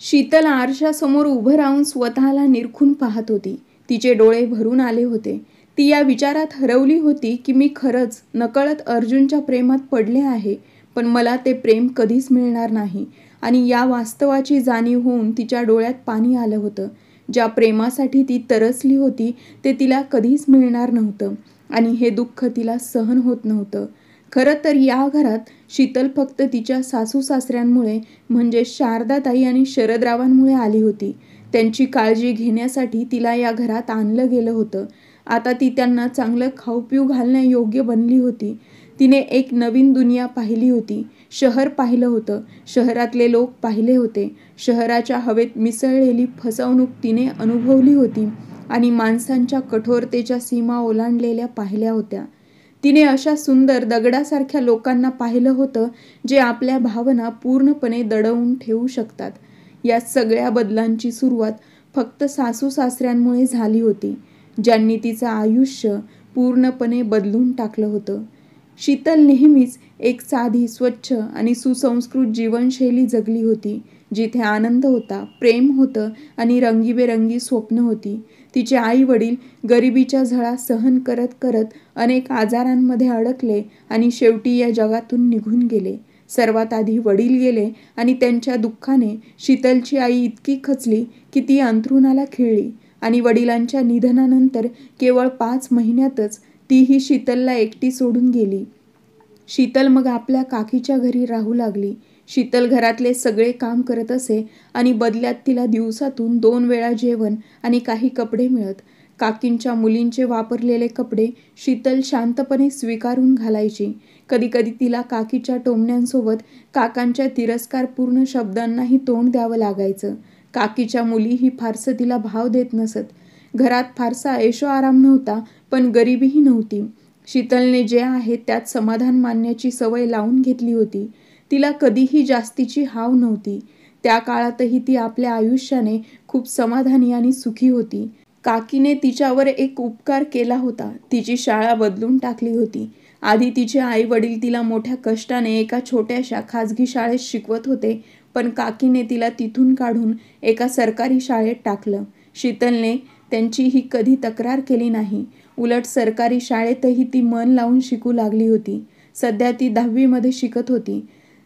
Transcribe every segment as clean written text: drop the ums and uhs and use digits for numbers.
शीतल आरशासमोर उभं राहून स्वतःला निरखून पाहत होती. तिचे डोळे भरून आले होते. ती या विचारात हरवली होती की मी खरंच नकळत अर्जुनच्या प्रेमात पडले आहे, पण मला ते प्रेम कधीच मिळणार नाही. आणि या वास्तवाची जाणीव होऊन तिच्या डोळ्यात पाणी आलं होतं. ज्या प्रेमासाठी ती तरसली होती ते तिला कधीच मिळणार नव्हतं आणि हे दुःख तिला सहन होत नव्हतं. खरं तर या घरात शीतल फक्त तिच्या सासू सासऱ्यांमुळे म्हणजे शारदाताई आणि शरदरावांमुळे आली होती. त्यांची काळजी घेण्यासाठी तिला या घरात आणलं गेलं होतं. आता ती त्यांना चांगलं खाऊ पिऊ घालण्यायोग्य बनली होती. तिने एक नवीन दुनिया पाहिली होती. शहर पाहिलं होतं, शहरातले लोक पाहिले होते. शहराच्या हवेत मिसळलेली फसवणूक तिने अनुभवली होती आणि माणसांच्या कठोरतेच्या सीमा ओलांडलेल्या पाहिल्या होत्या. तिने अशा सुंदर दगडासारख्या लोकांना पाहिलं होतं जे आपल्या भावना पूर्णपणे दडवून ठेवू शकतात. या सगळ्या बदलांची सुरुवात फक्त सासू सासऱ्यांमुळे झाली होती, ज्यांनी तिचं आयुष्य पूर्णपणे बदलून टाकलं होतं. शीतल नेहमीच एक साधी, स्वच्छ आणि सुसंस्कृत जीवनशैली जगली होती, जिथे आनंद होता, प्रेम होतं आणि रंगीबेरंगी स्वप्न होती. तिचे आई वडील गरिबीच्या झळा सहन करत करत अनेक आजारांमध्ये अडकले आणि शेवटी या जगातून निघून गेले. सर्वात आधी वडील गेले आणि त्यांच्या दुःखाने शीतलची आई इतकी खचली की ती अंथरुणाला खिळली आणि वडिलांच्या निधनानंतर केवळ 5 महिन्यातच तीही शीतलला एकटी सोडून गेली. शीतल मग आपल्या काकीच्या घरी राहू लागली. शीतल घरातले सगळे काम करत असे आणि बदल्यात तिला दिवसातून 2 वेळा जेवण आणि काही कपडे मिळत. काकींच्या मुलींचे वापरलेले कपडे शीतल शांतपणे स्वीकारून घालायची. कधीकधी तिला काकीच्या टोमण्यांसोबत काकांच्या तिरस्कारपूर्ण शब्दांनाही तोंड द्यावं लागायचं. काकीच्या मुलीही फारसं तिला भाव देत नसत. घरात फारसा ऐशोआराम नव्हता, पण गरिबीही नव्हती. शीतलने जे आहे त्यात समाधान मानण्याची सवय लावून घेतली होती. तिला कधीही जास्तीची हाव नव्हती. त्या काळातही ती आपल्या आयुष्याने खूप समाधानी आणि सुखी होती. काकीने तिच्यावर एक उपकार केला होता. तिची शाळा बदलून टाकली होती. आधी तिचे आई वडील तिला मोठ्या कष्टाने एका छोट्याशा खाजगी शाळेत शिकवत होते, पण काकीने तिला तिथून काढून एका सरकारी शाळेत टाकलं. शीतलने त्यांचीही कधी तक्रार केली नाही. उलट सरकारी शाळेतही ती मन लावून शिकू लागली होती. सध्या ती 10वी शिकत होती.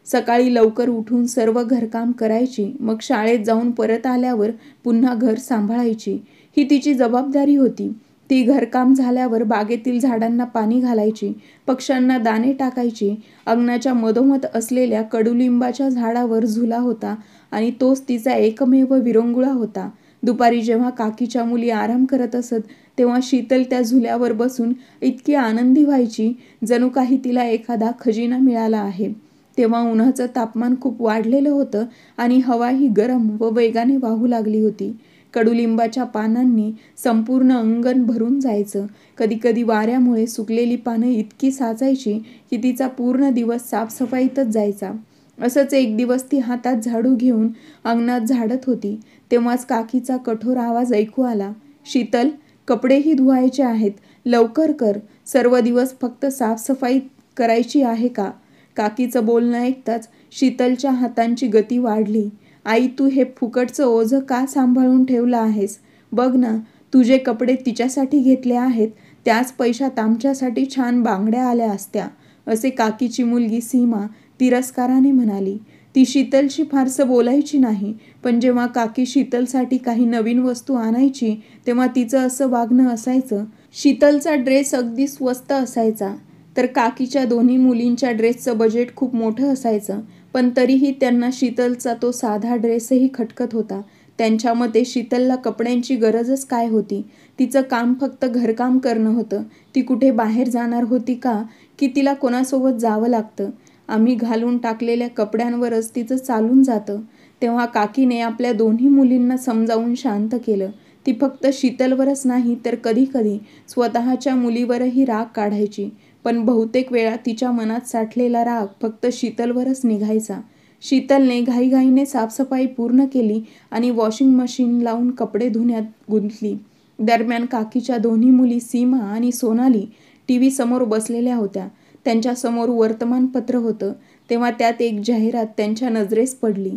सकाळी लवकर उठून सर्व घरकाम करायची, मग शाळेत जाऊन परत आल्यावर पुन्हा घर सांभाळायची. ही तिची जबाबदारी होती. ती घरकाम झाल्यावर बागेतील झाडांना पाणी घालायची, पक्ष्यांना दाणे टाकायची. अंगणाच्या मधोमध असलेल्या कडुलिंबाच्या झाडावर झुला होता आणि तोच तिचा एकमेव विरंगुळा होता. दुपारी जेव्हा काकीच्या मुली आराम करत असत तेव्हा शीतल त्या झुल्यावर बसून इतकी आनंदी व्हायची जणू काही तिला एखादा खजिना मिळाला आहे. तेव्हा उन्हाचं तापमान खूप वाढलेलं होतं आणि हवाही गरम व वेगाने वाहू लागली होती. कडुलिंबाच्या पानांनी संपूर्ण अंगण भरून जायचं. कधीकधी वाऱ्यामुळे सुकलेली पानं इतकी साचायची की तिचा पूर्ण दिवस साफसफाईतच जायचा. असंच एक दिवस ती हातात झाडू घेऊन अंगणात झाडत होती. तेव्हाच काकीचा कठोर आवाज ऐकू आला, "शीतल, कपडेही धुवायचे आहेत, लवकर कर. सर्व दिवस फक्त साफसफाई करायची आहे का?" काकीचं बोलणं ऐकताच शीतलच्या हातांची गती वाढली. "आई, तू हे फुकटचं ओझं का सांभाळून ठेवलं आहेस? बघ ना, तुझे कपडे तिच्यासाठी घेतले आहेत, त्याच पैशात आमच्यासाठी छान बांगड्या आल्या असत्या," असे काकीची मुलगी सीमा तिरस्काराने म्हणाली. ती शीतलशी फारसं बोलायची नाही, पण जेव्हा काकी शीतलसाठी काही नवीन वस्तू आणायची तेव्हा तिचं असं वागणं असायचं. शीतलचा ड्रेस अगदी स्वस्त असायचा, तर काकीच्या दोन्ही मुलींच्या ड्रेसचं बजेट खूप मोठं असायचं, पण तरीही त्यांना शीतलचा तो साधा ड्रेसही खटकत होता. त्यांच्या मते शीतलला कपड्यांची गरजच काय होती? तिचं काम फक्त घरकाम करणं होतं. ती कुठे बाहेर जाणार होती का? की तिला कोणासोबत जावं लागतं? आम्ही घालून टाकलेल्या कपड्यांवरच तिचं चालून जातं. तेव्हा काकीने आपल्या दोन्ही मुलींना समजावून शांत केलं. ती फक्त शीतलवरच नाही तर कधीकधी स्वतःच्या मुलीवरही राग काढायची, पण बहुतेक वेळा तिच्या मनात साठलेला राग फक्त शीतलवरच निघायचा. शीतलने घाईघाईने साफसफाई पूर्ण केली आणि वॉशिंग मशीन लावून कपडे धुण्यात गुंतली. दरम्यान काकीच्या दोन्ही मुली सीमा आणि सोनाली टीव्ही समोर बसलेल्या होत्या. त्यांच्यासमोर वर्तमानपत्र होतं. तेव्हा त्यात एक जाहिरात त्यांच्या नजरेस पडली.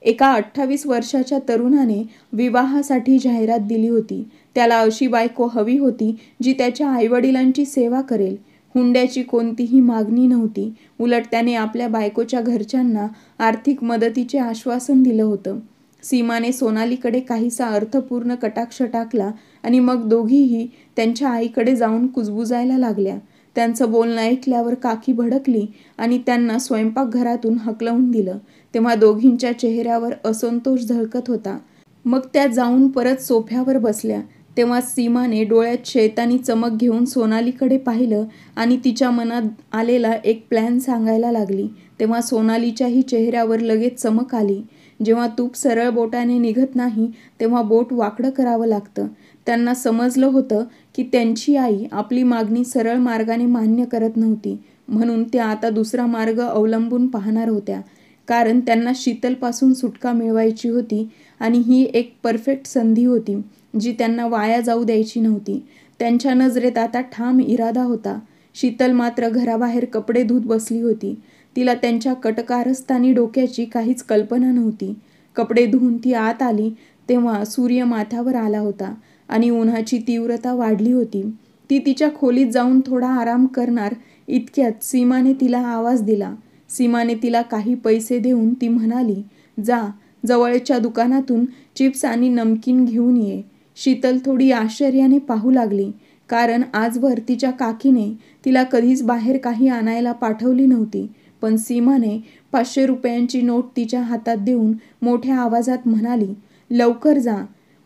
एका 28 वर्षाच्या तरुणाने विवाहासाठी जाहिरात दिली होती. त्याला अशी बायको हवी होती जी त्याच्या आईवडिलांची सेवा करेल. हुंड्याची कोणतीही मागणी नव्हती. उलट त्याने आपल्या बायकोच्या घरच्यांना आर्थिक मदतीचे आश्वासन दिलं होतं. सीमाने सोनालीकडे काहीसा अर्थपूर्ण कटाक्ष टाकला आणि मग दोघीही त्यांच्या आईकडे जाऊन कुजबुजायला लागल्या. त्यांचं बोलणं ऐकल्यावर काकी भडकली आणि त्यांना स्वयंपाकघरातून हकलवून दिलं. तेव्हा दोघींच्या चेहऱ्यावर असंतोष झळकत होता. मग त्या जाऊन परत सोफ्यावर बसल्या. तेव्हा सीमाने डोळ्यात शैतानी चमक घेऊन सोनालीकडे पाहिलं आणि तिच्या मनात आलेला एक प्लॅन सांगायला लागली. तेव्हा सोनालीच्याही चेहऱ्यावर लगेच चमक आली. जेव्हा तूप सरळ बोटाने निघत नाही तेव्हा बोट वाकडं करावं लागतं. त्यांना समजलं होतं की त्यांची आई आपली मागणी सरळ मार्गाने मान्य करत नव्हती, म्हणून त्या आता दुसरा मार्ग अवलंबून पाहणार होत्या. कारण त्यांना शीतलपासून सुटका मिळवायची होती आणि ही एक परफेक्ट संधी होती जी त्यांना वाया जाऊ द्यायची नव्हती. त्यांच्या नजरेत आता ठाम इरादा होता. शीतल मात्र घराबाहेर कपडे धुत बसली होती. तिला त्यांच्या कटकारस्थानी डोक्याची काहीच कल्पना नव्हती. कपडे धुवून ती आत आली तेव्हा सूर्य माथ्यावर आला होता आणि उन्हाची तीव्रता वाढली होती. ती तिच्या खोलीत जाऊन थोडा आराम करणार इतक्यात सीमाने तिला आवाज दिला. सीमाने तिला काही पैसे देऊन ती म्हणाली, जा जवळच्या दुकानातून चिप्स आणि नमकीन घेऊन ये. शीतल थोडी आश्चर्याने पाहू लागली, कारण आजवर तिच्या काकीने तिला कधीच बाहेर काही आणायला पाठवली नव्हती. पण सीमाने 500 रुपयांची नोट तिच्या हातात देऊन मोठ्या आवाजात म्हणाली, लवकर जा.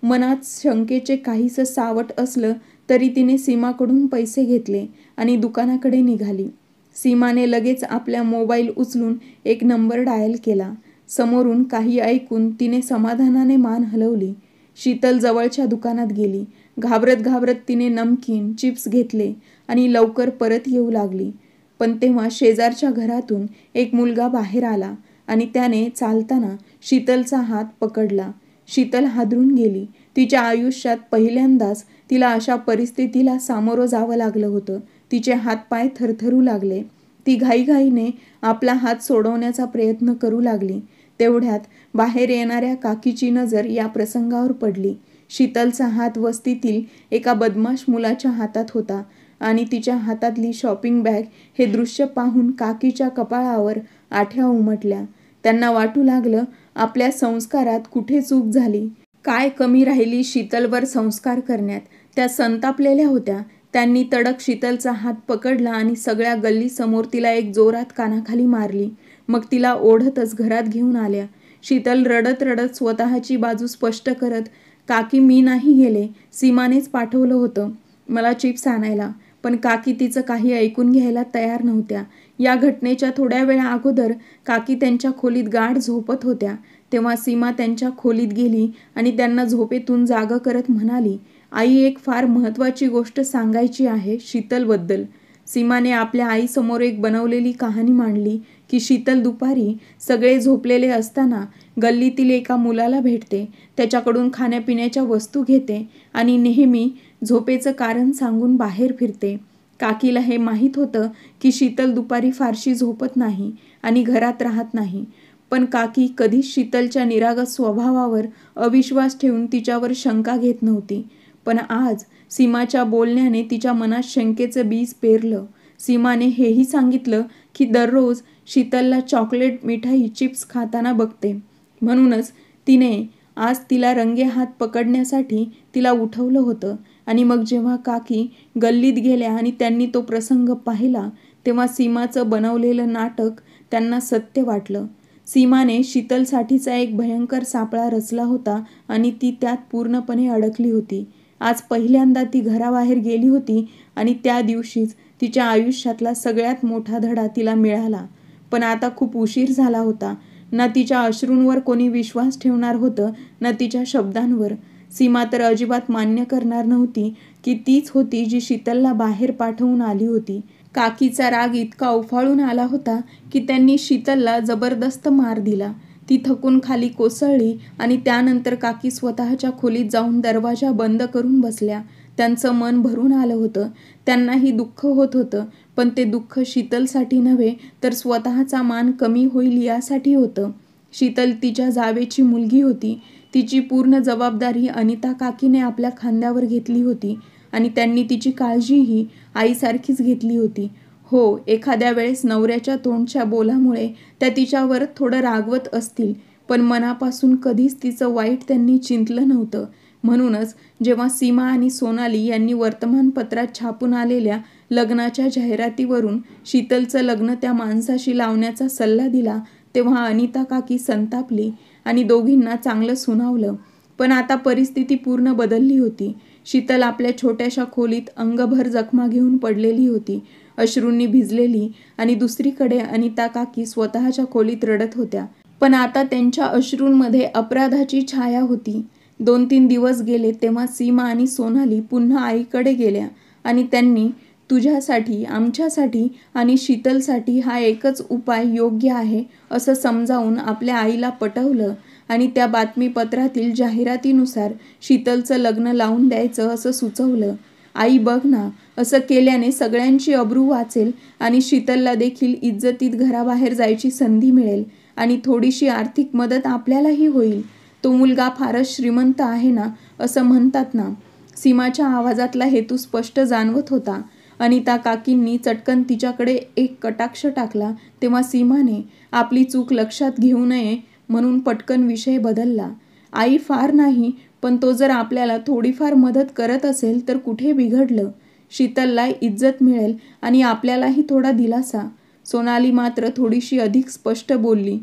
मनात शंकेचे काहीसं सावट असलं तरी तिने सीमाकडून पैसे घेतले आणि दुकानाकडे निघाली. सीमाने लगेच आपल्या मोबाईल उचलून एक नंबर डायल केला. समोरून काही ऐकून तिने समाधानाने मान हलवली. शीतल जवळच्या दुकानात गेली. घाबरत घाबरत तिने नमकीन, चिप्स घेतले आणि लवकर परत येऊ लागली. पण तेव्हा शेजारच्या घरातून एक मुलगा बाहेर आला आणि त्याने चालताना शीतलचा हात पकडला. शीतल हादरून गेली. तिच्या आयुष्यात पहिल्यांदाच तिला अशा परिस्थितीला सामोरं जावं लागलं होतं. तिचे हातपाय थरथरू लागले. ती घाईघाईने आपला हात सोडवण्याचा प्रयत्न करू लागली. तेवढ्यात बाहेर येणाऱ्या काकीची नजर या प्रसंगावर पडली. शीतलचा हात वस्तीतील एका बदमाश मुलाच्या हातात होता आणि तिच्या हातातली शॉपिंग बॅग हे दृश्य पाहून काकीच्या कपाळावर आठ्या उमटल्या. त्यांना वाटू लागलं, आपल्या संस्कारात कुठे चूक झाली. काय कमी राहिली शीतलवर संस्कार करण्यात. त्या संतापलेल्या होत्या. त्यांनी तडक शीतलचा हात पकडला आणि सगळ्या गल्लीसमोर तिला एक जोरात कानाखाली मारली. मग तिला ओढतच घरात घेऊन आल्या. शीतल रडत रडत स्वतःची बाजू स्पष्ट करत, काकी मी नाही गेले, सीमानेच पाठवलं होतं मला चिप्स आणायला. पण काकी तिचं काही ऐकून घ्यायला तयार नव्हत्या. या घटनेच्या थोड्या वेळा अगोदर काकी त्यांच्या खोलीत गाढ झोपत होत्या. तेव्हा सीमा त्यांच्या खोलीत गेली आणि त्यांना झोपेतून जागं करत म्हणाली, आई एक फार महत्त्वाची गोष्ट सांगायची आहे शीतलबद्दल. सीमाने आपल्या आईसमोर एक बनवलेली कहाणी मांडली की शीतल दुपारी सगळे झोपलेले असताना गल्लीतील एका मुलाला भेटते, त्याच्याकडून खाण्यापिण्याच्या वस्तू घेते आणि नेहमी झोपेचं कारण सांगून बाहेर फिरते. काकीला हे माहीत होतं की शीतल दुपारी फारशी झोपत नाही आणि घरात राहत नाही. पण काकी कधीच शीतलच्या निरागस स्वभावावर अविश्वास ठेवून तिच्यावर शंका घेत नव्हती. पण आज सीमाच्या बोलण्याने तिच्या मनात शंकेचं बीज पेरलं. सीमाने हेही सांगितलं की दररोज शीतलला चॉकलेट, मिठाई, चिप्स खाताना बघते. म्हणूनच तिने आज तिला रंगेहात पकडण्यासाठी तिला उठवलं होतं. आणि मग जेव्हा काकी गल्लीत गेल्या आणि त्यांनी तो प्रसंग पाहिला तेव्हा सीमाचं बनवलेलं नाटक त्यांना सत्य वाटलं. सीमाने शीतलसाठीचा एक भयंकर सापळा रचला होता आणि ती त्यात पूर्णपणे अडकली होती. आज पहिल्यांदा ती घराबाहेर गेली होती आणि त्या दिवशीच तिच्या आयुष्यातला सगळ्यात मोठा धडा तिला मिळाला. पण आता खूप उशीर झाला होता. ना तिच्या अश्रूंवर कोणी विश्वास ठेवणार होतं ना तिच्या शब्दांवर. सीमा तर अजिबात मान्य करणार नव्हती की तीच होती जी शीतलला बाहेर पाठवून आली होती. काकीचा राग इतका उफाळून आला होता की त्यांनी शीतलला जबरदस्त मार दिला. ती थकून खाली कोसळली आणि त्यानंतर काकी स्वतःच्या खोलीत जाऊन दरवाजा बंद करून बसल्या. त्यांचं मन भरून आलं होतं. त्यांनाही दुःख होत होतं, पण ते दुःख शीतलसाठी नव्हे तर स्वतःचा मान कमी होईल यासाठी होतं. शीतल तिच्या जावेची मुलगी होती. तिची पूर्ण जबाबदारी अनिता काकीने आपल्या खांद्यावर घेतली होती आणि त्यांनी तिची काळजीही आईसारखीच घेतली होती. हो, एखाद्या वेळेस नवऱ्याच्या तोंडच्या बोलामुळे त्या तिच्यावर थोडं रागवत असतील, पण मनापासून कधीच तिचं वाईट त्यांनी चिंतलं नव्हतं. म्हणूनच जेव्हा सीमा आणि सोनाली यांनी वर्तमानपत्रात छापून आलेल्या लग्नाच्या जाहिरातीवरून शीतलचं लग्न त्या माणसाशी लावण्याचा सल्ला दिला, तेव्हा अनिता काकी संतापली आणि दोघींना चांगलं सुनावलं. पण आता परिस्थिती पूर्ण बदलली होती. शीतल आपल्या छोट्याशा खोलीत अंगभर जखमा घेऊन पडलेली होती, अश्रूंनी भिजलेली. आणि दुसरीकडे अनिता काकी स्वतःच्या खोलीत रडत होत्या. पण आता त्यांच्या अश्रूंमध्ये अपराधाची छाया होती. 2-3 दिवस गेले तेव्हा सीमा आणि सोनाली पुन्हा आईकडे गेल्या आणि त्यांनी तुझ्यासाठी, आमच्यासाठी आणि शीतलसाठी हा एकच उपाय योग्य आहे असं समजावून आपल्या आईला पटवलं आणि त्या बातमीपत्रातील जाहिरातीनुसार शीतलचं लग्न लावून द्यायचं असं सुचवलं. आई बघ ना, असं केल्याने सगळ्यांची अब्रू वाचेल आणि शीतलला देखील इज्जतीत घराबाहेर जायची संधी मिळेल आणि थोडीशी आर्थिक मदत आपल्यालाही होईल. तो मुलगा फारच श्रीमंत आहे ना, असं म्हणतात ना. सीमाच्या आवाजातला हेतू स्पष्ट जाणवत होता. अनिता काकींनी चटकन तिच्याकडे एक कटाक्ष टाकला तेव्हा सीमाने आपली चूक लक्षात घेऊ नये म्हणून पटकन विषय बदलला. आई फार नाही, पण तो जर आपल्याला थोडीफार मदत करत असेल तर कुठे बिघडलं. शीतलला इज्जत मिळेल आणि आपल्यालाही थोडा दिलासा. सोनाली मात्र थोडीशी अधिक स्पष्ट बोलली.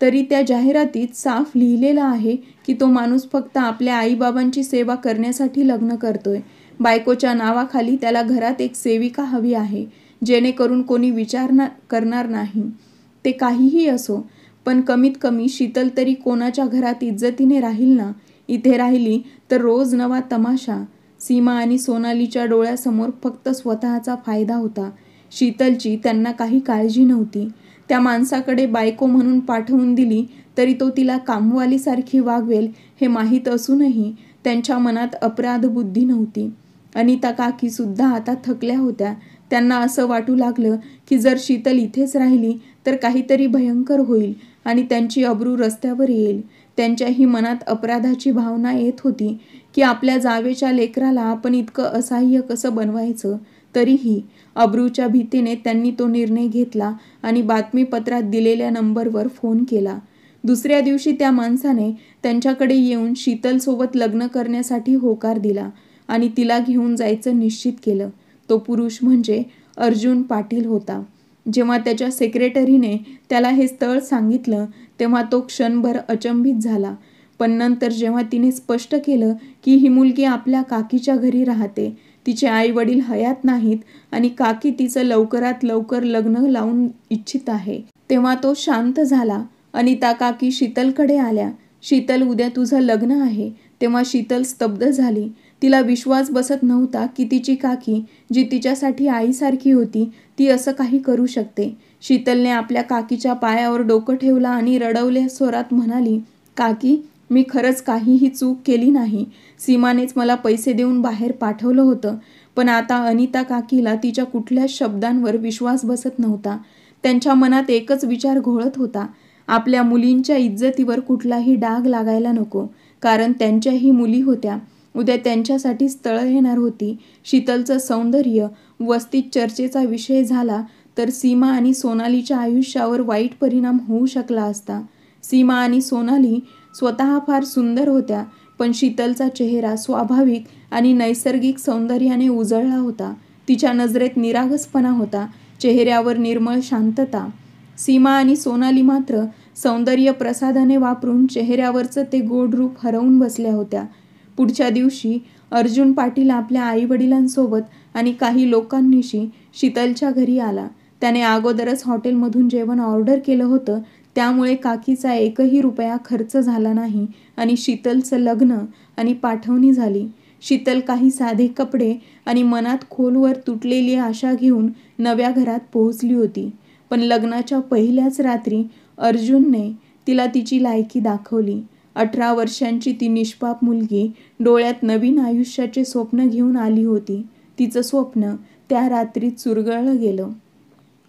तरी त्या जाहिरातीत साफ लिहिलेलं आहे की तो माणूस फक्त आपल्या आईबाबांची सेवा करण्यासाठी लग्न करतोय. बायकोच्या नावाखाली त्याला घरात एक सेविका हवी आहे, जेणेकरून कोणी विचार करणार नाही. ते काहीही असो, पण कमीत कमी शीतल तरी कोणाच्या घरात इज्जतीने राहील ना. इथे राहिली तर रोज नवा तमाशा. सीमा आणि सोनालीच्या डोळ्यासमोर फक्त स्वतःचा फायदा होता. शीतलची त्यांना काही काळजी नव्हती. त्या माणसाकडे बायको म्हणून पाठवून दिली तरी तो तिला कामवालीसारखी वागवेल हे माहीत असूनही त्यांच्या मनात अपराधबुद्धी नव्हती. अनिता काकीसुद्धा आता थकल्या होत्या. त्यांना असं वाटू लागलं की जर शीतल इथेच राहिली तर काहीतरी भयंकर होईल आणि त्यांची अब्रू रस्त्यावर येईल. त्यांच्याही मनात अपराधाची भावना येत होती की आपल्या जावेच्या लेकराला आपण इतकं असहाय्य कसं बनवायचं. तरीही अब्रूच्या भीतीने त्यांनी तो निर्णय घेतला आणि बातमीपत्रात दिलेल्या नंबरवर फोन केला. दुसऱ्या दिवशी त्या माणसाने त्यांच्याकडे येऊन शीतलसोबत लग्न करण्यासाठी होकार दिला आणि तिला घेऊन जायचं निश्चित केलं. तो पुरुष म्हणजे अर्जुन पाटील होता. जेव्हा त्याच्या सेक्रेटरीने त्याला हे स्थळ सांगितलं तेव्हा तो क्षणभर अचंबित झाला. पण नंतर जेव्हा तिने स्पष्ट केलं की ही मुलगी आपल्या काकीच्या घरी राहते, तिचे आई वडील हयात नाहीत आणि काकी तिचं लवकरात लवकर लग्न लावून इच्छित आहे, तेव्हा तो शांत झाला. अनिता काकी शीतलकडे आल्या. शीतल, उद्या तुझं लग्न आहे. तेव्हा शीतल स्तब्ध झाली. तिला विश्वास बसत नव्हता की तिची काकी, जी तिच्यासाठी आईसारखी होती, ती असं काही करू शकते. शीतलने आपल्या काकीच्या पायावर डोकं ठेवलं आणि रडवल्या स्वरात म्हणाली, काकी, मी खरंच काहीही चूक केली नाही. सीमानेच मला पैसे देऊन बाहेर पाठवलं होतं. पण आता अनिता काकीला तिच्या कुठल्याच शब्दांवर विश्वास बसत नव्हता. त्यांच्या मनात एकच विचार घोळत होता, आपल्या मुलींच्या इज्जतीवर कुठलाही डाग लागायला नको, कारण त्यांच्याही मुली होत्या. उद्या त्यांच्यासाठी स्थळं येणार होती. शीतलचं सौंदर्य वस्तीत चर्चेचा विषय झाला तर सीमा आणि सोनालीच्या आयुष्यावर वाईट परिणाम होऊ शकला असता. सीमा आणि सोनाली स्वतः फार सुंदर होत्या, पण शीतलचा चेहरा स्वाभाविक आणि नैसर्गिक सौंदर्याने उजळला होता. तिच्या नजरेत निरागसपणा होता, चेहऱ्यावर निर्मळ शांतता. सीमा आणि सोनाली मात्र सौंदर्य प्रसाधने वापरून चेहऱ्यावरचं ते गोड रूप हरवून बसल्या होत्या. पुढच्या दिवशी अर्जुन पाटील आपल्या आईवडिलांसोबत आणि काही लोकांनिशी शीतलच्या घरी आला. त्याने अगोदरच हॉटेलमधून जेवण ऑर्डर केलं होतं, त्यामुळे काकीचा एकही रुपया खर्च झाला नाही आणि शीतलचं लग्न आणि पाठवणी झाली. शीतल काही साधे कपडे आणि मनात खोलवर तुटलेली आशा घेऊन नव्या घरात पोहोचली होती. पण लग्नाच्या पहिल्याच रात्री अर्जुनने तिला तिची लायकी दाखवली. 18 वर्षांची ती निष्पाप मुलगी डोळ्यात नवीन आयुष्याचे स्वप्न घेऊन आली होती. तिचं स्वप्न त्या रात्रीत चुरगळलं गेलं.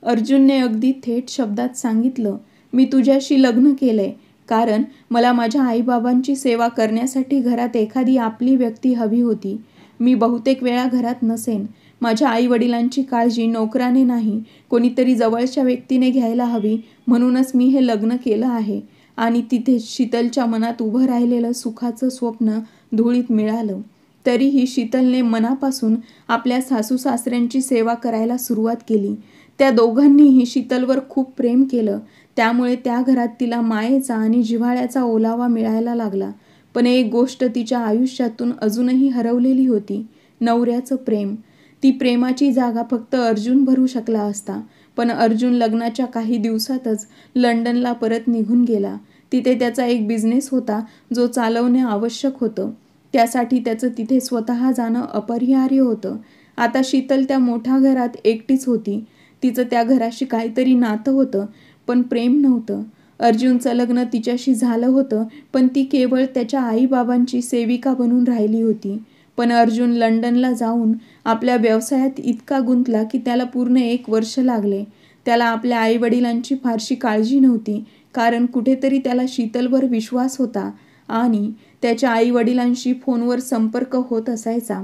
अर्जुनने अगदी थेट शब्दात सांगितलं, मी तुझ्याशी लग्न केलंय. कारण मला माझ्या आईबाबांची सेवा करण्यासाठी घरात एखादी आपली व्यक्ती हवी होती. मी बहुतेक वेळा घरात नसेन. माझ्या आईवडिलांची काळजी नोकराने नाही, कोणीतरी जवळच्या व्यक्तीने घ्यायला हवी, म्हणूनच मी हे लग्न केलं आहे. आणि तिथेच शीतलच्या मनात उभं राहिलेलं सुखाचं स्वप्न धुळीत मिळालं. तरीही शीतलने मनापासून आपल्या सासू सासऱ्यांची सेवा करायला सुरुवात केली. त्या दोघांनीही शीतलवर खूप प्रेम केलं. त्यामुळे त्या घरात तिला मायेचा आणि जिव्हाळ्याचा ओलावा मिळायला लागला. पण एक गोष्ट तिच्या आयुष्यातून अजूनही हरवलेली होती, नवऱ्याचं प्रेम. ती प्रेमाची जागा फक्त अर्जुन भरू शकला असता. पण अर्जुन लग्नाच्या काही दिवसातच लंडनला परत निघून गेला. तिथे त्याचा एक बिझनेस होता जो चालवणे आवश्यक होतं. त्यासाठी त्याचं तिथे स्वतः जाणं अपरिहार्य होतं. आता शीतल त्या मोठ्या घरात एकटीच होती. तिचं त्या घराशी काहीतरी नातं होतं, पण प्रेम नव्हतं. अर्जुनचं लग्न तिच्याशी झालं होतं, पण ती केवळ त्याच्या आईबाबांची सेविका बनून राहिली होती. पण अर्जुन लंडनला जाऊन आपल्या व्यवसायात इतका गुंतला की त्याला पूर्ण 1 वर्ष लागले. त्याला आपल्या आईवडिलांची फारशी काळजी नव्हती, कारण कुठेतरी त्याला शीतलवर विश्वास होता आणि त्याच्या आईवडिलांशी फोनवर संपर्क होत असायचा.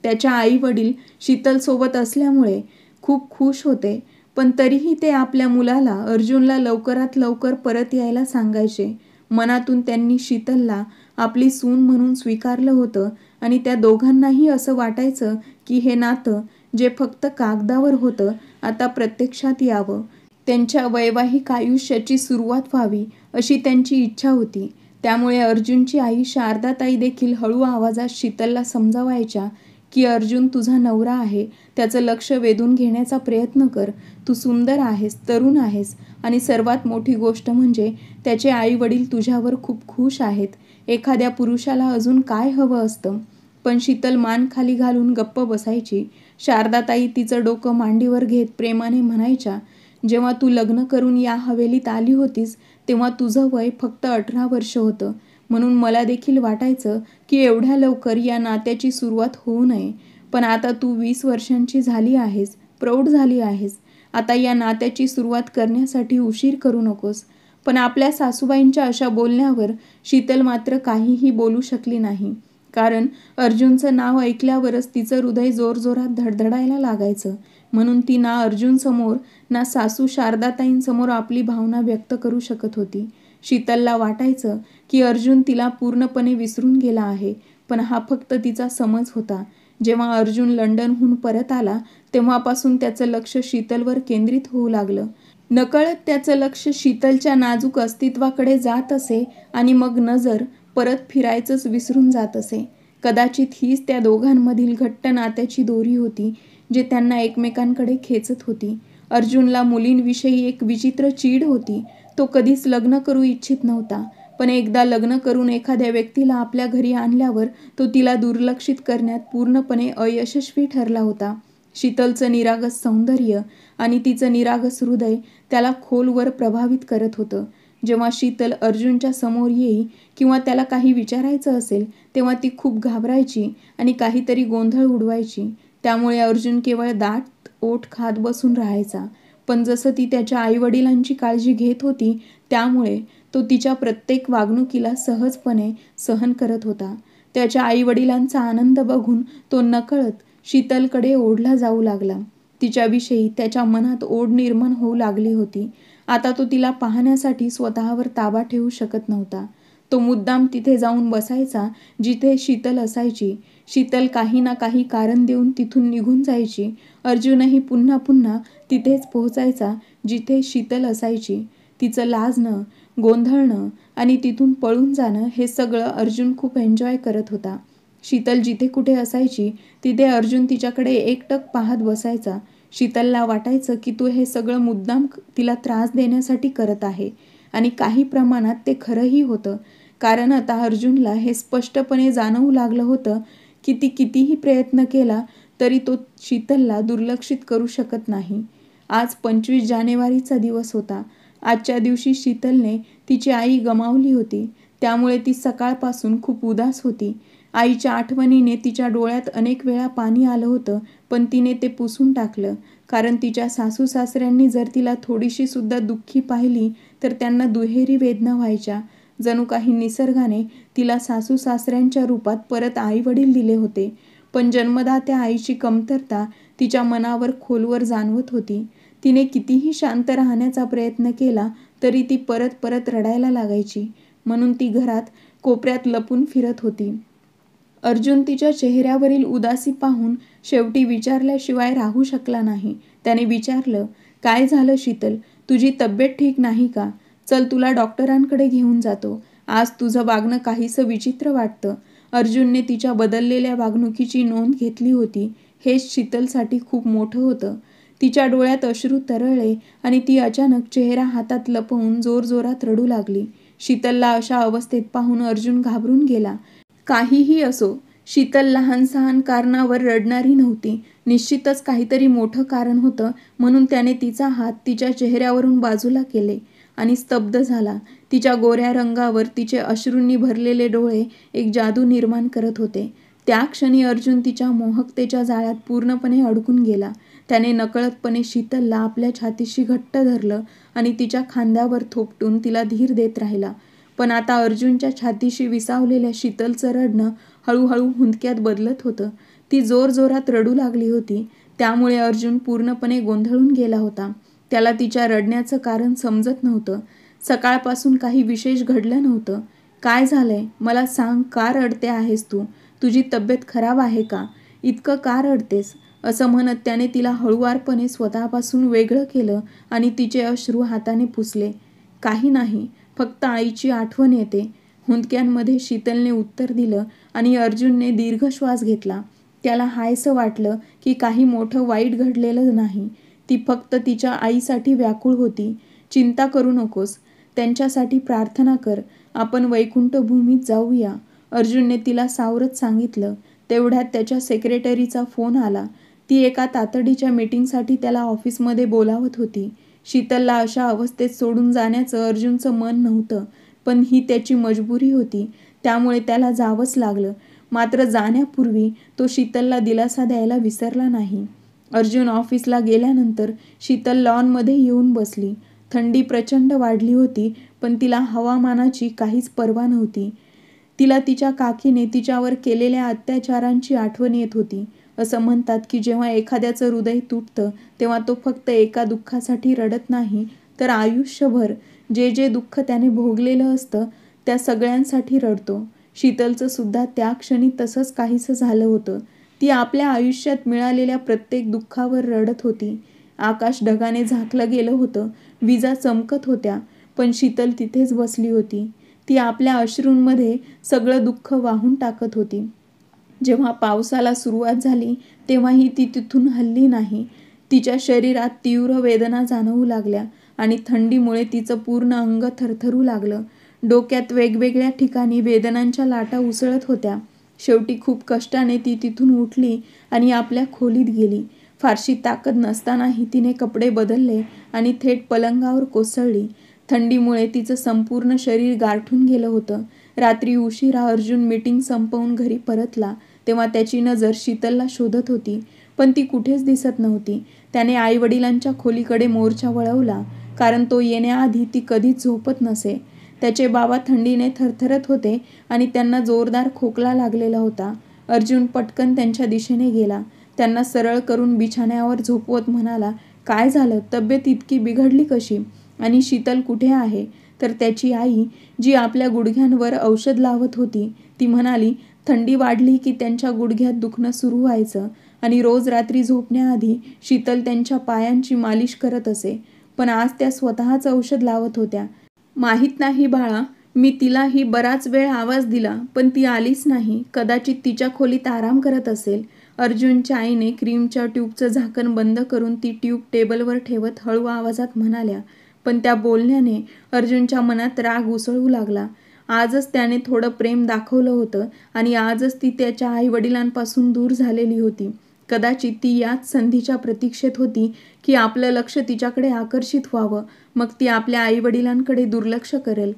त्याच्या आईवडील शीतलसोबत असल्यामुळे खूप खुश होते. पण तरीही ते आपल्या मुलाला, अर्जुनला लवकरात लवकर परत यायला सांगायचे. मनातून त्यांनी शीतलला आपली सून म्हणून स्वीकारलं होतं आणि त्या दोघांनाही असं वाटायचं की हे नातं, जे फक्त कागदावर होतं, आता प्रत्यक्षात यावं. त्यांच्या वैवाहिक आयुष्याची सुरुवात व्हावी अशी त्यांची इच्छा होती. त्यामुळे अर्जुनची आई शारदाताई देखील हळू आवाजात शीतलला समजावायच्या की अर्जुन तुझा नवरा आहे, त्याचं लक्ष वेधून घेण्याचा प्रयत्न कर. तू सुंदर आहेस, तरुण आहेस आणि सर्वात मोठी गोष्ट म्हणजे त्याचे आईवडील तुझ्यावर खूप खुश आहेत. एखाद्या पुरुषाला अजून काय हवं असतं? पण शीतल मान खाली घालून गप्प बसायची. शारदाताई तिचं डोकं मांडीवर घेत प्रेमाने म्हणायच्या, जेव्हा तू लग्न करून या हवेलीत आली होतीस तेव्हा तुझं वय फक्त 18 वर्ष होतं. म्हणून मला देखील वाटायचं की एवढ्या लवकर या नात्याची सुरुवात होऊ नये. पण आता तू 20 वर्षांची झाली आहेस, प्रौढ झाली आहेस. आता या नात्याची सुरुवात करण्यासाठी उशीर करू नकोस. पण आपल्या सासूबाईंच्या अशा बोलण्यावर शीतल मात्र काहीही बोलू शकली नाही. कारण अर्जुनचं नाव ऐकल्यावरच तिचं हृदय जोरजोरात धडधडायला लागायचं. म्हणून ती ना अर्जुनसमोर ना सासू शारदाताईंसमोर आपली भावना व्यक्त करू शकत होती. शीतलला वाटायचं की अर्जुन तिला पूर्णपणे विसरून गेला आहे, पण हा फक्त तिचा समज होता. जेव्हा अर्जुन लंडनहून परत आला तेव्हापासून त्याचं लक्ष शीतलवर केंद्रित होऊ लागलं. नकळत त्याचं लक्ष शीतलच्या नाजूक अस्तित्वाकडे जात असे आणि मग नजर परत फिरायचंच विसरून जात असे. कदाचित हीच त्या दोघांमधील घट्ट नात्याची दोरी होती, जे त्यांना एकमेकांकडे खेचत होती. अर्जुनला मुलींविषयी एक विचित्र चीड होती. तो कधीच लग्न करू इच्छित नव्हता. पण एकदा लग्न करून एखाद्या व्यक्तीला आपल्या घरी आणल्यावर तो तिला दुर्लक्षित करण्यात पूर्णपणे अयशस्वी ठरला होता. शीतलचं निरागस सौंदर्य आणि तिचं निरागस हृदय त्याला खोलवर प्रभावित करत होतं. जेव्हा शीतल अर्जुनच्या समोर येई किंवा त्याला काही विचारायचं असेल तेव्हा ती खूप घाबरायची आणि काहीतरी गोंधळ उडवायची. त्यामुळे अर्जुन केवळ दाट ओठ खात बसून राहायचा. पण जसं ती त्याच्या आईवडिलांची काळजी घेत होती त्यामुळे तो तिच्या प्रत्येक वागणुकीला सहजपणे सहन करत होता. त्याच्या आईवडिलांचा आनंद बघून तो नकळत शीतलकडे ओढला जाऊ लागला. तिच्याविषयी त्याच्या मनात ओढ निर्माण होऊ लागली होती. आता तो तिला पाहण्यासाठी स्वतःवर ताबा ठेवू शकत नव्हता. तो मुद्दाम तिथे जाऊन बसायचा जिथे शीतल असायची. शीतल काही ना काही कारण देऊन तिथून निघून जायची. अर्जुनही पुन्हा पुन्हा तिथेच पोहोचायचा जिथे शीतल असायची. तिचं लाजणं, गोंधळणं आणि तिथून पळून जाणं हे सगळं अर्जुन खूप एन्जॉय करत होता. शीतल जिथे कुठे असायची तिथे अर्जुन तिच्याकडे एकटक पाहत बसायचा. शीतलला वाटायचं की तो हे सगळं मुद्दाम तिला त्रास देण्यासाठी करत आहे आणि काही प्रमाणात ते खरंही होतं. कारण आता अर्जुनला हे स्पष्टपणे जाणवू लागलं होतं की ती कितीही प्रयत्न केला तरी तो शीतलला दुर्लक्षित करू शकत नाही. आज 25 जानेवारीचा दिवस होता. आजच्या दिवशी शीतलने तिची आई गमावली होती. त्यामुळे ती सकाळपासून खूप उदास होती. आईच्या आठवणीने तिच्या डोळ्यात अनेक वेळा पाणी आलं होतं, पण तिने ते पुसून टाकलं. कारण तिच्या सासू सासऱ्यांनी जर तिला थोडीशी सुद्धा दुःखी पाहिली तर त्यांना दुहेरी वेदना व्हायच्या. जणू काही निसर्गाने तिला सासू सासऱ्यांच्या रूपात परत आई वडील दिले होते. पण जन्मदात्या आईची कमतरता तिच्या मनावर खोलवर जाणवत होती. तिने कितीही शांत राहण्याचा प्रयत्न केला तरी ती परत परत रडायला लागायची. म्हणून ती घरात कोपऱ्यात लपून फिरत होती. अर्जुन तिच्या चेहऱ्यावरील उदासी पाहून शेवटी विचारल्याशिवाय राहू शकला नाही. त्याने विचारलं, काय झालं शीतल? तुझी तब्येत ठीक नाही का? चल तुला डॉक्टरांकडे घेऊन जातो. आज तुझं वागणं काहीसं विचित्र वाटतं. अर्जुनने तिच्या बदललेल्या वागणुकीची नोंद घेतली होती. हेच शीतलसाठी खूप मोठं होतं. तिच्या डोळ्यात अश्रू तरळले आणि ती अचानक चेहरा हातात लपवून जोरजोरात रडू लागली. शीतलला अशा अवस्थेत पाहून अर्जुन घाबरून गेला. काहीही असो, शीतल लहान सहान कारणावर रडणारी नव्हती. निश्चितच काहीतरी मोठं कारण होतं. म्हणून त्याने तिचा हात तिच्या चेहऱ्यावरून बाजूला केले आणि स्तब्ध झाला. तिच्या गोऱ्या रंगावर तिचे अश्रूंनी भरलेले डोळे एक जादू निर्माण करत होते. त्या क्षणी अर्जुन तिच्या मोहकतेच्या जाळ्यात पूर्णपणे अडकून गेला. त्याने नकळतपणे शीतलला आपल्या छातीशी घट्ट धरलं आणि तिच्या खांद्यावर थोपटून तिला धीर देत राहिला. पण आता अर्जुनच्या छातीशी विसावलेल्या शीतलचं रडणं हळूहळू हुंदक्यात बदलत होतं. ती जोरजोरात रडू लागली होती. त्यामुळे अर्जुन पूर्णपणे गोंधळून गेला होता. त्याला तिच्या रडण्याचं कारण समजत नव्हतं. सकाळपासून काही विशेष घडलं नव्हतं. काय झालंय? मला सांग, का रडते आहेस तू? तुझी तब्येत खराब आहे का? इतकं का रडतेस? असं म्हणत त्याने तिला हळुवारपणे स्वतःपासून वेगळं केलं आणि तिचे अश्रू हाताने पुसले. काही नाही, फक्त आईची आठवण येते, हुंदक्यांमध्ये शीतलने उत्तर दिलं आणि अर्जुनने दीर्घ श्वास घेतला. त्याला हायसं वाटलं की काही मोठं वाईट घडलेलं नाही. ती फक्त तिच्या आईसाठी व्याकुळ होती. चिंता करू नकोस, त्यांच्यासाठी प्रार्थना कर. आपण वैकुंठ भूमीत जाऊया, अर्जुनने तिला सावरत सांगितलं. तेवढ्यात त्याच्या सेक्रेटरीचा फोन आला. ती एका तातडीच्या मीटिंगसाठी त्याला ऑफिसमध्ये बोलावत होती. शीतलला अशा अवस्थेत सोडून जाण्याचं अर्जुनचं मन नव्हतं, पण ही त्याची मजबुरी होती. त्यामुळे त्याला जावंच लागलं. मात्र जाण्यापूर्वी तो शीतलला दिलासा द्यायला विसरला नाही. अर्जुन ऑफिसला गेल्यानंतर शीतल लॉनमध्ये येऊन बसली. थंडी प्रचंड वाढली होती, पण तिला हवामानाची काहीच पर्वा नव्हती. तिला तिच्या काकीने तिच्यावर केलेल्या अत्याचारांची आठवण येत होती. असं म्हणतात की जेव्हा एखाद्याचं हृदय तुटतं तेव्हा तो फक्त एका दुःखासाठी रडत नाही, तर आयुष्यभर जे जे दुःख त्याने भोगलेलं असतं त्या सगळ्यांसाठी रडतो. शीतलचं सुद्धा त्या क्षणी तसंच काहीसं झालं होतं. ती आपल्या आयुष्यात मिळालेल्या प्रत्येक दुःखावर रडत होती. आकाश ढगाने झाकलं गेलं होतं. विजा चमकत होत्या, पण शीतल तिथेच बसली होती. ती आपल्या अश्रूंमध्ये सगळं दुःख वाहून टाकत होती. जेव्हा पावसाला सुरुवात झाली तेव्हाही ती तिथून हलली नाही. तिच्या शरीरात तीव्र वेदना जाणवू लागल्या आणि थंडीमुळे तिचं पूर्ण अंग थरथरू लागलं. डोक्यात वेगवेगळ्या ठिकाणी वेदनांच्या लाटा उसळत होत्या. शेवटी खूप कष्टाने ती तिथून उठली आणि आपल्या खोलीत गेली. फारशी ताकद नसतानाही तिने कपडे बदलले आणि थेट पलंगावर कोसळली. थंडीमुळे तिचं संपूर्ण शरीर गारठून गेलं होतं. रात्री उशिरा अर्जुन मीटिंग संपवून घरी परतला तेव्हा त्याची नजर शीतलला शोधत होती, पण ती कुठेच दिसत नव्हती. त्याने आईवडिलांच्या खोलीकडे मोर्चा वळवला, कारण तो येण्याआधी ती कधीच झोपत नसे. त्याचे बाबा थंडीने थरथरत होते आणि त्यांना जोरदार खोकला लागलेला होता. अर्जुन पटकन त्यांच्या दिशेने गेला. त्यांना सरळ करून बिछाण्यावर झोपवत म्हणाला, काय झालं? तब्येत इतकी बिघडली कशी? आणि शीतल कुठे आहे? तर त्याची आई, जी आपल्या गुडघ्यांवर औषध लावत होती, ती म्हणाली, थंडी वाढली की त्यांच्या गुडघ्यात दुखणं सुरू व्हायचं आणि रोज रात्री झोपण्याआधी शीतल त्यांच्या पायांची मालिश करत असे. पण आज त्या स्वतःच औषध लावत होत्या. माहीत नाही बाळा, मी तिलाही बराच वेळ आवाज दिला, पण ती आलीच नाही. कदाचित तिच्या खोलीत आराम करत असेल. अर्जुनच्या आईने क्रीमच्या ट्यूबचं झाकण बंद करून ती ट्यूब टेबलवर ठेवत हळू आवाजात म्हणाल्या. पण त्या बोलण्याने अर्जुनच्या मनात राग उसळू लागला. आजच त्याने थोडं प्रेम दाखवलं होतं आणि आजच ती त्याच्या आईवडिलांपासून दूर झालेली होती. कदाचित ती याच संधीच्या प्रतीक्षेत होती की आपलं लक्ष तिच्याकडे आकर्षित व्हावं, मग ती आपल्या आईवडिलांकडे दुर्लक्ष करेल.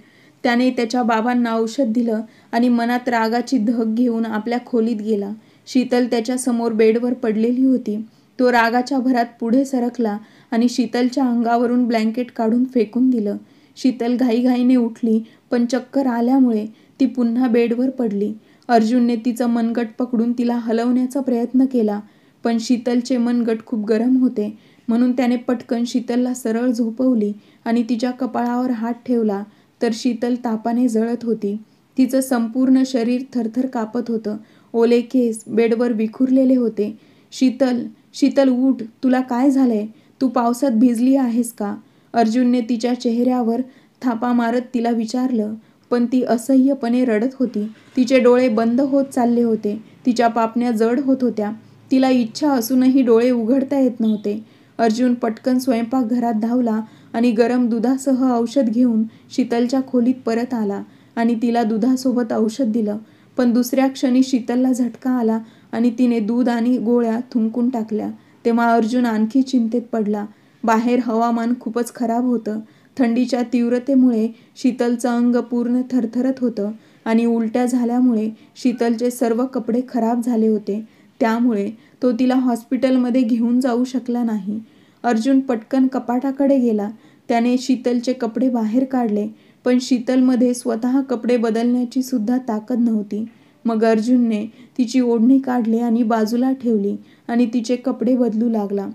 त्याने त्याच्या बाबांना औषध दिलं आणि मनात रागाची धग घेऊन आपल्या खोलीत गेला. शीतल त्याच्या समोर बेडवर पडलेली होती. तो रागाच्या भरात पुढे सरकला आणि शीतलच्या अंगावरून ब्लँकेट काढून फेकून दिलं. शीतल घाईघाईने उठली, पण चक्कर आल्यामुळे ती पुन्हा बेडवर पडली. अर्जुनने तिचं मनगट पकडून तिला हलवण्याचा प्रयत्न केला, पण शीतलचे मनगट खूप गरम होते, म्हणून त्याने पटकन शीतलला सरळ झोपवली आणि तिच्या कपाळावर हात ठेवला. तर शीतल तापाने जळत होती. तिचं संपूर्ण शरीर थरथर कापत होतं. ओले केस बेडवर विखुरलेले होते. शीतल, शीतल उठ, तुला काय झालंय? तू पावसात भिजली आहेस का? अर्जुनने तिच्या चेहऱ्यावर थापा मारत तिला विचारलं, पण ती असह्यपणे रडत होती. तिचे डोळे बंद होत चालले होते. तिच्या पापण्या जड होत होत्या. तिला इच्छा असूनही डोळे उघडता येत नव्हते. अर्जुन पटकन स्वयंपाकघरात धावला आणि गरम दुधासह औषध घेऊन शीतलच्या खोलीत परत आला आणि तिला दुधासोबत औषध दिलं. पण दुसऱ्या क्षणी शीतलला झटका आला आणि तिने दूध आणि गोळ्या थुंकून टाकल्या. तेव्हा अर्जुन आणखी चिंतेत पडला. बाहेर हवामान खूपच खराब होतं. थंडीच्या तीव्रतेमुळे शीतलचं अंग पूर्ण थरथरत होतं आणि उलट्या झाल्यामुळे शीतलचे सर्व कपडे खराब झाले होते. त्यामुळे तो तिला हॉस्पिटलमध्ये घेऊन जाऊ शकला नाही. अर्जुन पटकन कपाटाकडे गेला. त्याने शीतलचे कपडे बाहेर काढले, पण शीतलमध्ये स्वतः कपडे बदलण्याची सुद्धा ताकद नव्हती. मग अर्जुनने तिची ओढणी काढली आणि बाजूला ठेवली आणि तिचे कपडे बदलू लागला.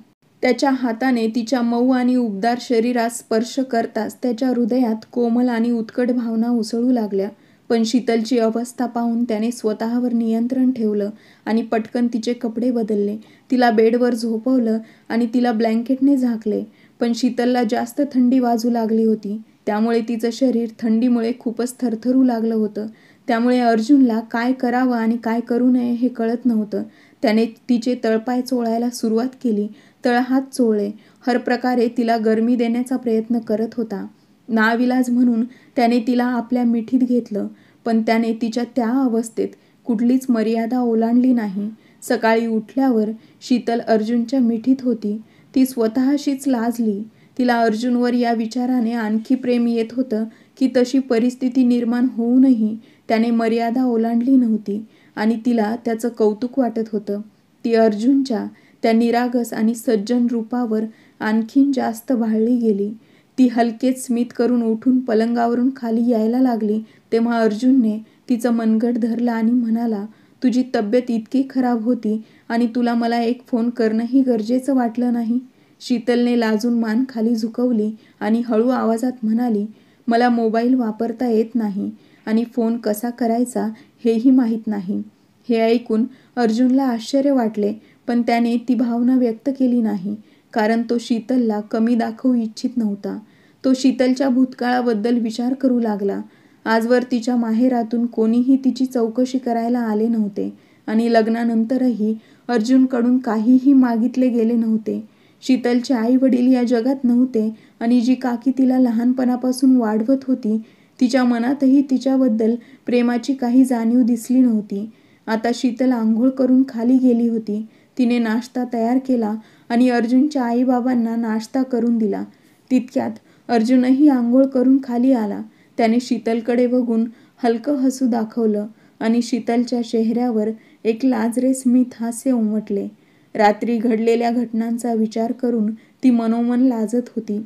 त्याच्या हाताने तिच्या मऊ आणि उबदार शरीरात स्पर्श करताच त्याच्या हृदयात कोमल आणि उत्कट भावना उसळू लागल्या. पण शीतलची अवस्था पाहून त्याने स्वतःवर नियंत्रण ठेवलं आणि पटकन तिचे कपडे बदलले. तिला बेडवर झोपवलं आणि तिला ब्लँकेटने झाकले. पण शीतलला जास्त थंडी वाजू लागली होती. त्यामुळे तिचं शरीर थंडीमुळे खूपच थरथरू लागलं होतं. त्यामुळे अर्जुनला काय करावं आणि काय करू नये हे कळत नव्हतं. त्याने तिचे तळपाय चोळायला सुरुवात केली. तळहात चोळले. हर प्रकारे तिला गरमी देण्याचा प्रयत्न करत होता. नाविलाज म्हणून त्याने तिला आपल्या मिठीत घेतलं. पण त्याने तिच्या त्या अवस्थेत कुठलीच मर्यादा ओलांडली नाही. सकाळी उठल्यावर शीतल अर्जुनच्या मिठीत होती. ती स्वतःशीच लाजली. तिला अर्जुनवर या विचाराने आणखी प्रेम येत होतं की तशी परिस्थिती निर्माण होऊनही त्याने मर्यादा ओलांडली नव्हती आणि तिला त्याचं कौतुक वाटत होतं. ती अर्जुनच्या त्या निरागस आणि सज्जन रूपावर आणखीन जास्त भाळली गेली. ती हलकेच स्मित करून उठून पलंगावरून खाली यायला लागली. तेव्हा अर्जुनने तिचं मनगट धरलं आणि म्हणाला, तुझी तब्येत इतकी खराब होती आणि तुला मला एक फोन करणंही गरजेचं वाटलं नाही? शीतलने लाजून मान खाली झुकवली आणि हळू आवाजात म्हणाली, मला मोबाईल वापरता येत नाही आणि फोन कसा करायचा हेही माहीत नाही. हे ऐकून अर्जुनला आश्चर्य वाटले, पण त्याने ती भावना व्यक्त केली नाही, कारण तो शीतलला कमी दाखवू इच्छित नव्हता. तो शीतलच्या भूतकाळाबद्दल विचार करू लागला. आजवर तिच्या माहेरातून कोणीही तिची चौकशी करायला आले नव्हते आणि लग्नानंतरही अर्जुनकडून काहीही मागितले गेले नव्हते. शीतलचे आई वडील या जगात नव्हते आणि जी काकी तिला लहानपणापासून वाढवत होती, तिच्या मनातही तिच्याबद्दल प्रेमाची काही जाणीव दिसली नव्हती. आता शीतल आंघोळ करून खाली गेली होती. तिने नाश्ता तयार केला आणि अर्जुनच्या आईबाबांना नाश्ता करून दिला. तितक्यात अर्जुनही आंघोळ करून खाली आला. त्याने शीतलकडे बघून हलकं हसू दाखवलं आणि शीतलच्या चेहऱ्यावर एक लाजरे स्मित हास्य उमटले. रात्री घडलेल्या घटनांचा विचार करून ती मनोमन लाजत होती.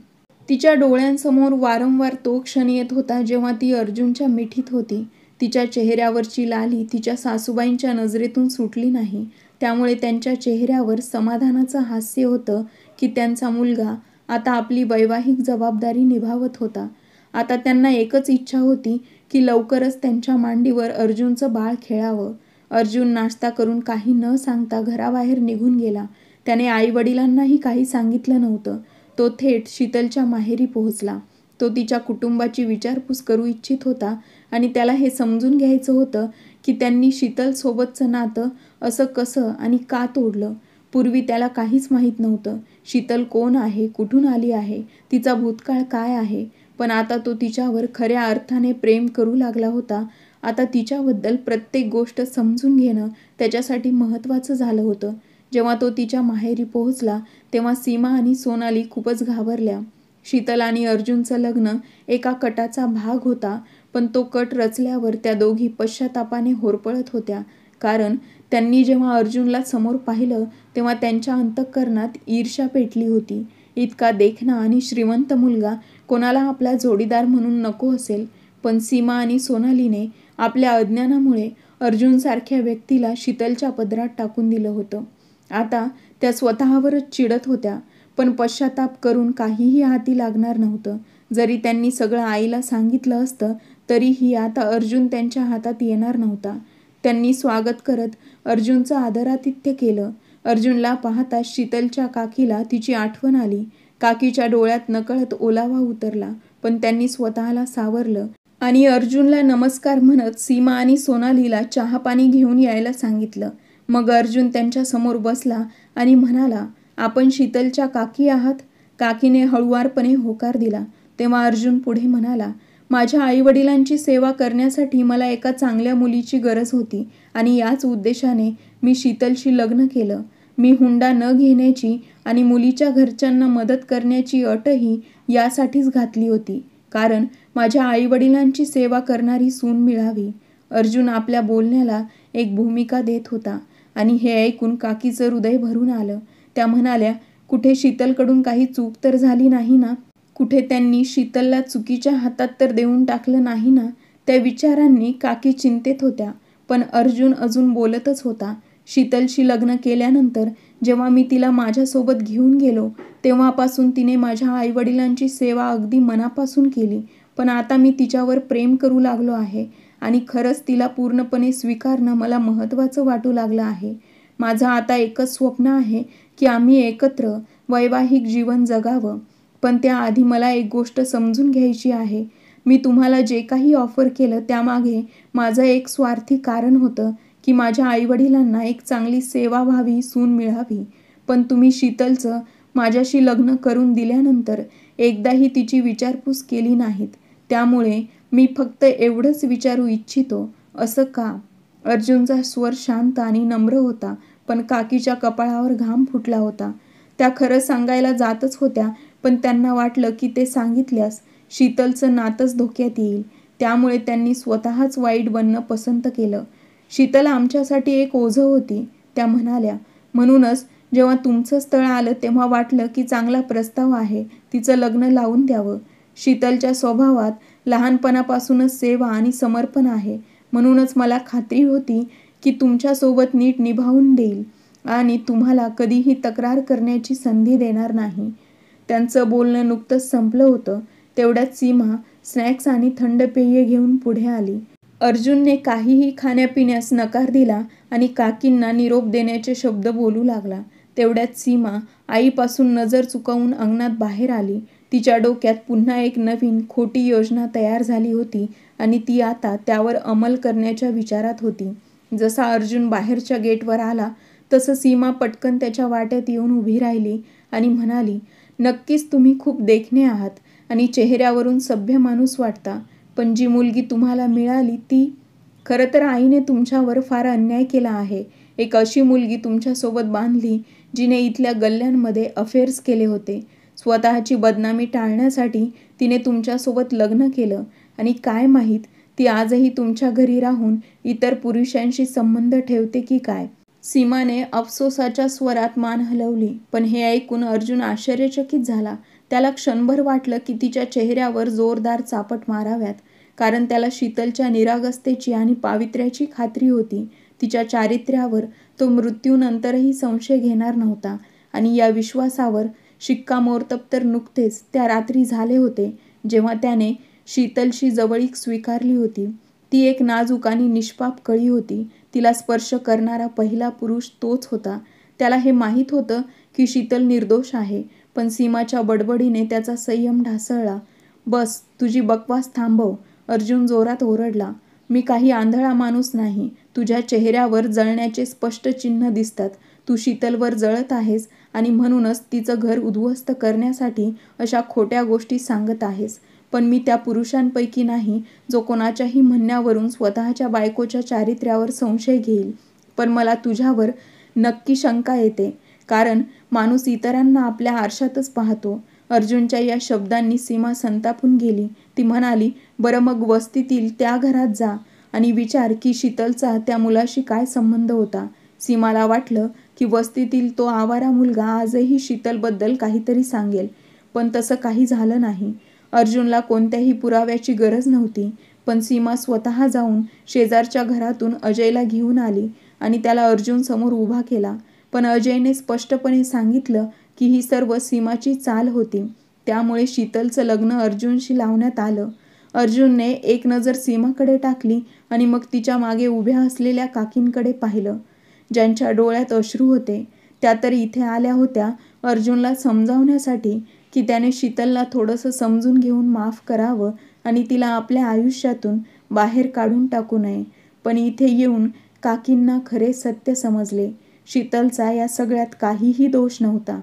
तिच्या डोळ्यांसमोर वारंवार तो क्षण येत होता जेव्हा ती अर्जुनच्या मिठीत होती. तिच्या चेहऱ्यावरची लाली तिच्या सासूबाईंच्या नजरेतून सुटली नाही. त्यामुळे त्यांच्या चेहऱ्यावर समाधानाचं हास्य होतं की त्यांचा मुलगा आता आपली वैवाहिक जबाबदारी निभावत होता. आता त्यांना एकच इच्छा होती की लवकरच त्यांच्या मांडीवर अर्जुनचं बाळ खेळावं. अर्जुन नाश्ता करून काही न सांगता घराबाहेर निघून गेला. त्याने आईवडिलांनाही काही सांगितलं नव्हतं. तो थेट शीतलच्या माहेरी पोहोचला. तो तिच्या कुटुंबाची विचारपूस करू इच्छित होता आणि त्याला हे समजून घ्यायचं होतं की त्यांनी शीतलसोबतचं नातं असं कसं आणि का तोडलं. पूर्वी त्याला काहीच माहीत नव्हतं. शीतल कोण आहे, कुठून आली आहे, तिचा भूतकाळ काय आहे. पण आता तो तिच्यावर खऱ्या अर्थाने प्रेम करू लागला होता. आता तिच्याबद्दल प्रत्येक गोष्ट समजून घेणं त्याच्यासाठी महत्त्वाचं झालं होतं. जेव्हा तो तिच्या माहेरी पोहोचला तेव्हा सीमा आणि सोनाली खूपच घाबरल्या. शीतल आणि अर्जुनचं लग्न एका कटाचा भाग होता, पण तो कट रचल्यावर त्या दोघी पश्चातापाने होरपळत होत्या. कारण त्यांनी जेव्हा अर्जुनला समोर पाहिलं तेव्हा त्यांच्या अंतःकरणात ईर्ष्या पेटली होती. इतका देखणा आणि श्रीमंत मुलगा कोणाला आपला जोडीदार म्हणून नको असेल, पण सीमा आणि सोनालीने आपल्या अज्ञानामुळे अर्जुनसारख्या व्यक्तीला शीतलच्या पदरात टाकून दिलं होतं. आता त्या स्वतःवरच चिडत होत्या, पण पश्चाताप करून काहीही हाती लागणार नव्हतं. जरी त्यांनी सगळं आईला सांगितलं असतं तरीही आता अर्जुन त्यांच्या हातात येणार नव्हता. त्यांनी स्वागत करत अर्जुनचं आदरातिथ्य केलं. अर्जुनला पाहताच शीतलच्या काकीला तिची आठवण आली. काकीच्या डोळ्यात नकळत ओलावा उतरला, पण त्यांनी स्वतःला सावरलं आणि अर्जुनला नमस्कार म्हणत सीमा आणि सोनालीला चहापाणी घेऊन यायला सांगितलं. मग अर्जुन त्यांच्या समोर बसला आणि म्हणाला, आपण शीतलच्या काकी आहात? काकीने हळुवारपणे होकार दिला. तेव्हा अर्जुन पुढे म्हणाला, माझ्या आईवडिलांची सेवा करण्यासाठी मला एका चांगल्या मुलीची गरज होती आणि याच उद्देशाने मी शीतलशी लग्न केलं. मी हुंडा न घेण्याची आणि मुलीच्या घरच्यांना मदत करण्याची अटही यासाठीच घातली होती, कारण माझ्या आईवडिलांची सेवा करणारी सून मिळावी. अर्जुन आपल्या बोलण्याला एक भूमिका देत होता आणि हे ऐकून काकीचं हृदय भरून आलं. त्या म्हणाल्या, कुठे शीतलकडून काही चूक तर झाली नाही ना? कुठे त्यांनी शीतलला चुकीच्या हातात तर देऊन टाकलं नाही ना? त्या विचारांनी काकी चिंतेत होत्या, पण अर्जुन अजून बोलतच होता. शीतलशी लग्न केल्यानंतर जेव्हा मी तिला माझ्यासोबत घेऊन गेलो तेव्हापासून तिने माझ्या आईवडिलांची सेवा अगदी मनापासून केली. पण आता मी तिच्यावर प्रेम करू लागलो आहे आणि खरंच तिला पूर्णपणे स्वीकारणं मला महत्त्वाचं वाटू लागलं आहे. माझं आता एकच स्वप्न आहे की आम्ही एकत्र वैवाहिक जीवन जगावं. पण त्याआधी मला एक गोष्ट समजून घ्यायची आहे. मी तुम्हाला जे काही ऑफर केलं त्यामागे माझं एक स्वार्थी कारण होतं की माझ्या आईवडिलांना एक चांगली सेवाभावी सून मिळावी. पण तुम्ही शीतलचं माझ्याशी लग्न करून दिल्यानंतर एकदाही तिची विचारपूस केली नाहीत. त्यामुळे मी फक्त एवढंच विचारू इच्छितो, असं का? अर्जुनचा स्वर शांत आणि नम्र होता, पण काकीच्या कपाळावर घाम फुटला होता. त्या खरं सांगायला जातच होत्या, पण त्यांना वाटलं की ते सांगितल्यास शीतलचं नातंच धोक्यात येईल. त्यामुळे त्यांनी स्वतःच वाईट बनणं पसंत केलं. शीतल आमच्यासाठी एक ओझं होती, त्या म्हणाल्या. म्हणूनच जेव्हा तुमचं स्थळ आलं तेव्हा वाटलं की चांगला प्रस्ताव आहे, तिचं लग्न लावून द्यावं. शीतलच्या स्वभावात लहानपणापासूनच सेवा आणि समर्पण आहे. म्हणूनच मला खात्री होती की तुमच्यासोबत नीट निभावून देईल आणि तुम्हाला कधीही तक्रार करण्याची संधी देणार नाही. त्यांचं बोलणं नुकतंच संपलं होतं. तेवढ्यात सीमा स्नॅक्स आणि थंड पेय घेऊन पुढे आली. अर्जुनने काहीही खाण्यापिण्यास नकार दिला आणि काकींना निरोप देण्याचे शब्द बोलू लागला. तेवढ्यात सीमा आईपासून नजर चुकवून अंगणात बाहेर आली. तिच्या डोक्यात पुन्हा एक नवीन खोटी योजना तयार झाली होती आणि ती आता त्यावर अंमल करण्याच्या विचारात होती. जसा अर्जुन बाहेरच्या गेटवर आला तसं सीमा पटकन त्याच्या वाट्यात येऊन उभी राहिली आणि म्हणाली, नक्कीच तुम्ही खूप देखणे आहात आणि चेहऱ्यावरून सभ्य माणूस वाटता. पण जी मुलगी तुम्हाला मिळाली ती... खरं तर आईने तुमच्यावर फार अन्याय केला आहे. एक अशी मुलगी तुमच्यासोबत बांधली जिने इथल्या गल्ल्यांमध्ये अफेअर्स केले होते. स्वतःची बदनामी टाळण्यासाठी तिने तुमच्यासोबत लग्न केलं आणि काय माहीत ती आजही तुमच्या घरी राहून इतर पुरुषांशी संबंध ठेवते की काय? सीमाने अफसोसाच्या स्वरात मान हलवली. पण हे ऐकून अर्जुन आश्चर्यचकित झाला. त्याला क्षणभर वाटलं की तिच्या चेहऱ्यावर जोरदार चापट माराव्यात, कारण त्याला शीतलच्या निरागसतेची आणि पावित्र्याची खात्री होती. तिच्या चारित्र्यावर तो मृत्यूनंतरही संशय घेणार नव्हता आणि या विश्वासावर शिक्कामोर्तब तर नुकतेच त्या रात्री झाले होते जेव्हा त्याने शीतलशी जवळीक स्वीकारली होती. ती एक नाजूक आणि निष्पाप कळी होती. तिला स्पर्श करणारा पहिला पुरुष तोच होता. त्याला हे माहीत होतं की शीतल निर्दोष आहे, पण सीमाच्या बडबडीने त्याचा संयम ढासळला. बस, तुझी बकवास थांबव, अर्जुन जोरात ओरडला. मी काही आंधळा माणूस नाही. तुझ्या चेहऱ्यावर जळण्याचे स्पष्ट चिन्ह दिसतात. तू शीतलवर जळत आहेस आणि म्हणूनच तिचं घर उद्ध्वस्त करण्यासाठी अशा खोट्या गोष्टी सांगत आहेस. पण मी त्या पुरुषांपैकी नाही जो कोणाच्याही म्हणण्यावरून स्वतःच्या बायकोच्या चारित्र्यावर संशय घेईल. पण मला तुझ्यावर नक्की शंका येते, कारण माणूस इतरांना आपल्या आरशातच पाहतो. अर्जुनच्या या शब्दांनी सीमा संतापून गेली. ती म्हणाली, बरं मग वस्तीतील त्या घरात जा आणि विचार की शीतलचा त्या मुलाशी काय संबंध होता. सीमाला वाटलं की वस्तीतील तो आवारा मुलगा आजही शीतलबद्दल काहीतरी सांगेल, पण तसं काही झालं नाही. अर्जुनला कोणत्याही पुराव्याची गरज नव्हती, पण सीमा स्वतः जाऊन शेजारच्या घरातून अजयला घेऊन आली आणि त्याला अर्जुन समोर उभा केला. पण अजयने स्पष्टपणे सांगितलं की ही सर्व सीमाची चाल होती. त्यामुळे शीतलचं लग्न अर्जुनशी लावण्यात आलं. अर्जुनने एक नजर सीमाकडे टाकली आणि मग तिच्या मागे उभ्या असलेल्या काकींकडे पाहिलं, ज्यांच्या डोळ्यात अश्रू होते. त्या तर इथे आल्या होत्या अर्जुनला समजावण्यासाठी की त्याने शीतलला थोडंसं समजून घेऊन माफ करावं आणि तिला आपल्या आयुष्यातून बाहेर काढून टाकू नये. पण इथे येऊन काकींना खरे सत्य समजले. शीतलचा या सगळ्यात काहीही दोष नव्हता.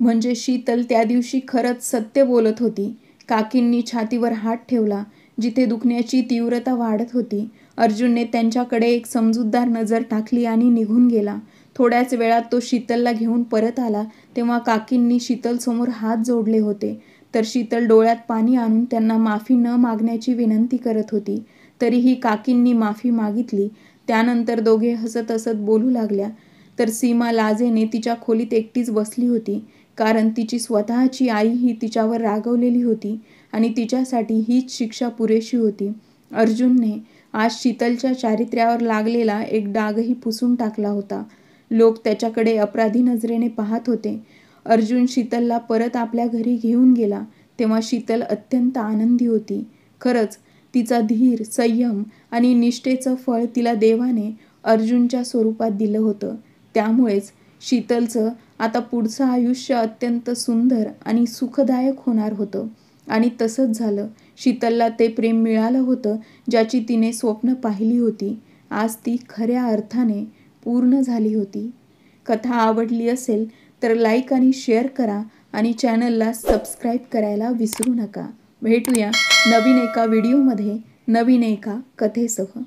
म्हणजे शीतल त्या दिवशी खरंच सत्य बोलत होती. काकींनी छातीवर हात ठेवला, जिथे दुखण्याची तीव्रता वाढत होती. अर्जुनने त्यांच्याकडे एक समजूतदार नजर टाकली आणि निघून गेला. थोड्याच वेळात तो शीतलला घेऊन परत आला तेव्हा काकींनी शीतलसमोर हात जोडले होते. तर शीतल डोळ्यात पाणी आणून त्यांना माफी न मागण्याची विनंती करत होती. तरीही काकींनी माफी मागितली. त्यानंतर दोघे हसत हसत बोलू लागल्या. तर सीमा लाजेने तिच्या खोलीत एकटीच बसली होती, कारण तिची स्वतःची आईही तिच्यावर रागवलेली होती आणि तिच्यासाठी हीच शिक्षा पुरेशी होती. अर्जुनने आज शीतलच्या चारित्र्यावर लागलेला एक डागही पुसून टाकला होता. लोक त्याच्याकडे अपराधी नजरेने पाहत होते. अर्जुन शीतलला परत आपल्या घरी घेऊन गेला तेव्हा शीतल अत्यंत आनंदी होती. खरंच तिचा धीर, संयम आणि निष्ठेचं फळ तिला देवाने अर्जुनच्या स्वरूपात दिलं होतं. त्यामुळेच शीतलचं आता पुढचं आयुष्य अत्यंत सुंदर आणि सुखदायक होणार होतं. आणि तसंच झालं. शीतलला ते प्रेम मिळालं होतं ज्याची तिने स्वप्न पाहिली होती. आज ती खऱ्या अर्थाने पूर्ण झाली होती. कथा आवडली असेल तर लाईक आणि शेअर करा आणि चॅनलला सबस्क्राईब करायला विसरू नका. भेटूया नवीन एका व्हिडिओमध्ये नवीन एका कथेसह.